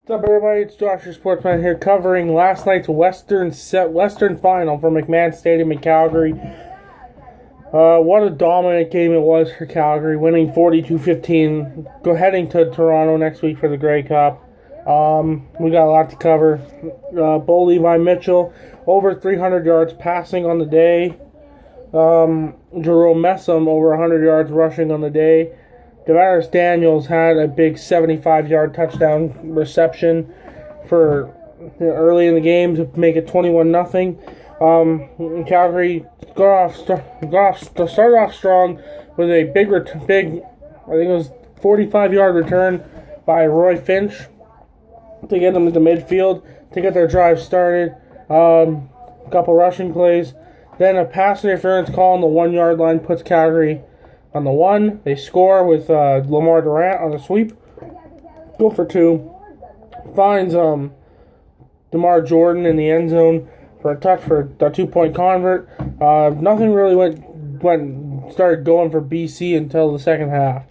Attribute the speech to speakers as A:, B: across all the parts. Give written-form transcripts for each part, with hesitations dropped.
A: What's up, everybody? It's Josh, your sportsman here, covering last night's Western final for McMahon Stadium in Calgary. What a dominant game it was for Calgary, winning 42-15, heading to Toronto next week for the Grey Cup. We got a lot to cover. Bo Levi Mitchell, over 300 yards passing on the day. Jerome Messam, over 100 yards rushing on the day. Devarius Daniels had a big 75-yard touchdown reception for early in the game to make it 21-0. Calgary started off strong with a big, I think it was 45-yard return by Roy Finch to get them into midfield to get their drive started. A couple rushing plays. Then a pass interference call on the 1-yard line puts Calgary on the 1. They score with Lamar Durant on a sweep. Go for 2. Finds DeMar Jordan in the end zone for a touch for a 2-point convert. Nothing really started going for BC until the second half.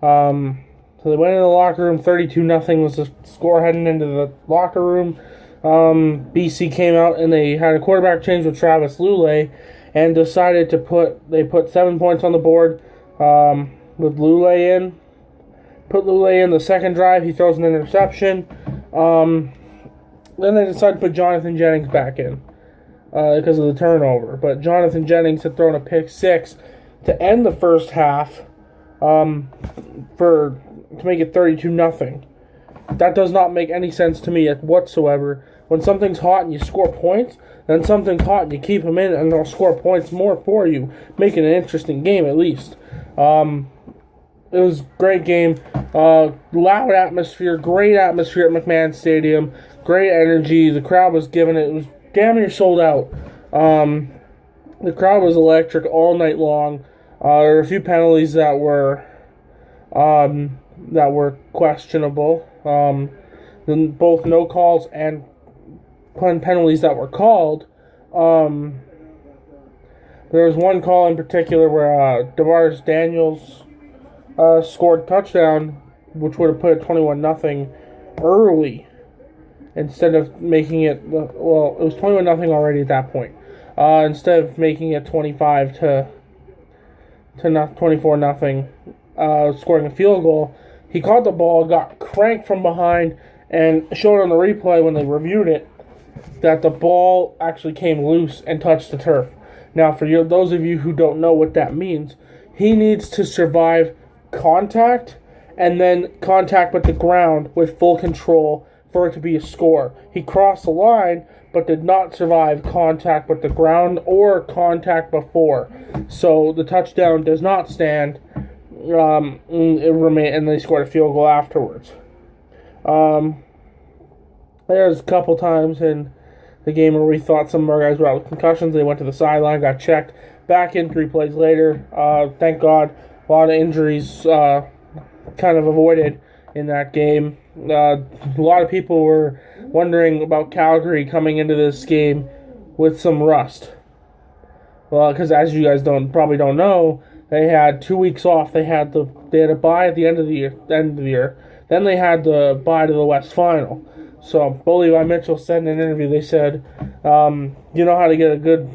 A: So they went into the locker room. 32-0 was the score heading into the locker room. BC came out and they had a quarterback change with Travis Lulay and decided to put 7 points on the board. With Lulay in. Put Lulay in the second drive. He throws an interception. Then they decided to put Jonathan Jennings back in because of the turnover. But Jonathan Jennings had thrown a pick 6 to end the first half to make it 32-0. That does not make any sense to me whatsoever. When something's hot and you score points, then something's hot and you keep them in and they'll score points more for you, making an interesting game at least. It was a great game. Loud atmosphere, great atmosphere at McMahon Stadium, great energy. The crowd was giving it. It was damn near sold out. The crowd was electric all night long. There were a few penalties that were questionable. Then both no calls and penalties that were called. There was one call in particular where Devarius Daniels scored a touchdown, which would have put it 21-0 early, instead of making it, it was 21-0 already at that point. Instead of making it 25 to 24-0, scoring a field goal, he caught the ball, got cranked from behind, and showed on the replay when they reviewed it that the ball actually came loose and touched the turf. Now, for those of you who don't know what that means, he needs to survive contact and then contact with the ground with full control for it to be a score. He crossed the line but did not survive contact with the ground or contact before. So the touchdown does not stand. And they scored a field goal afterwards. There's a couple times in the game where we thought some of our guys were out with concussions. They went to the sideline, got checked, back in 3 plays later. Thank God, a lot of injuries kind of avoided in that game. A lot of people were wondering about Calgary coming into this game with some rust. Well, because as you guys probably don't know, they had 2 weeks off. They had a bye at the end of the year. Then they had the bye to the West Final. So, Bo Levi Mitchell said in an interview, they said, you know how to get a good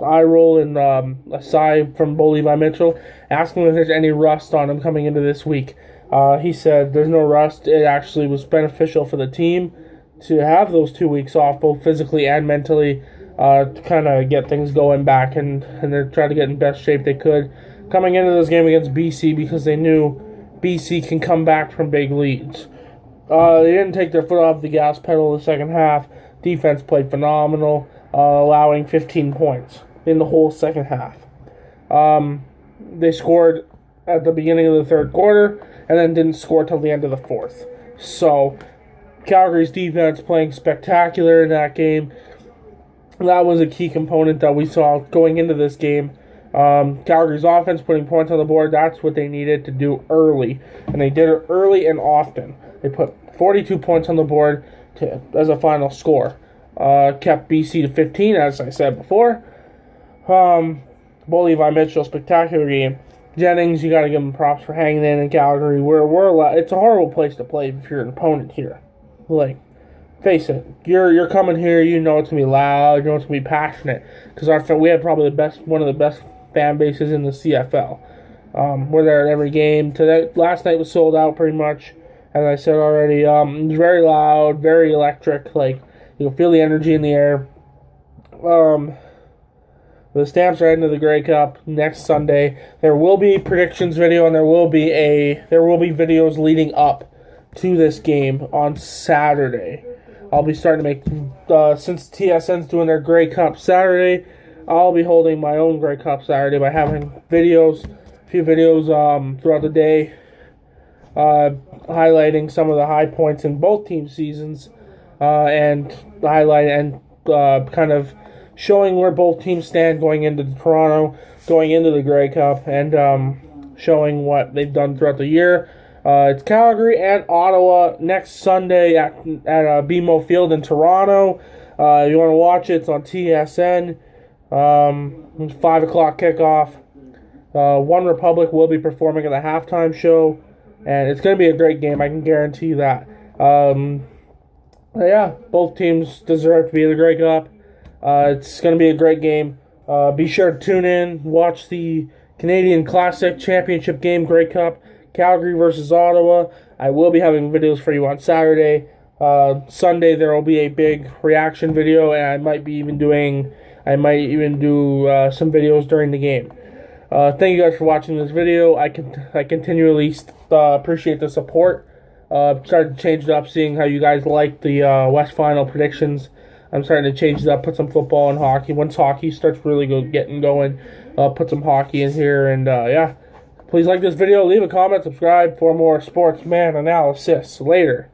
A: eye roll and a sigh from Bo Levi Mitchell? Ask him if there's any rust on him coming into this week. He said there's no rust. It actually was beneficial for the team to have those 2 weeks off, both physically and mentally, to kind of get things going back and they're trying to get in best shape they could coming into this game against BC because they knew BC can come back from big leads. They didn't take their foot off the gas pedal in the second half. Defense played phenomenal, allowing 15 points in the whole second half. They scored at the beginning of the third quarter and then didn't score till the end of the fourth. So, Calgary's defense playing spectacular in that game. That was a key component that we saw going into this game. Calgary's offense putting points on the board, that's what they needed to do early. And they did it early and often. They put 42 points on the board as a final score. Kept BC to 15, as I said before. Bo Levi Mitchell, spectacular game. Jennings, you got to give him props for hanging in Calgary. It's a horrible place to play if you're an opponent here. Like, face it, you're coming here. You know it's gonna be loud. You know it's gonna be passionate because we have probably one of the best fan bases in the CFL. We're there at every game. Last night was sold out pretty much, as I said already. It was very loud, very electric. Like, you can feel the energy in the air. The Stamps are heading to the Grey Cup next Sunday. There will be predictions video, and there will be videos leading up to this game on Saturday. I'll be starting to make since TSN's doing their Grey Cup Saturday. I'll be holding my own Grey Cup Saturday by having a few videos throughout the day, highlighting some of the high points in both team seasons, and kind of showing where both teams stand going into the Grey Cup, and showing what they've done throughout the year. It's Calgary and Ottawa next Sunday at BMO Field in Toronto. If you want to watch it, it's on TSN. 5 o'clock kickoff. One Republic will be performing at the halftime show, and it's going to be a great game. I can guarantee that. Yeah, both teams deserve to be in the Grey Cup. It's going to be a great game. Be sure to tune in, watch the Canadian Classic Championship game, Grey Cup, Calgary versus Ottawa. I will be having videos for you on Saturday. Sunday there will be a big reaction video, and I might even do some videos during the game. Thank you guys for watching this video. I continually appreciate the support. Started to change it up, seeing how you guys like the West Final predictions. I'm starting to change it up, put some football and hockey. Once hockey starts really getting going, put some hockey in here. And yeah, please like this video, leave a comment, subscribe for more sportsman analysis later.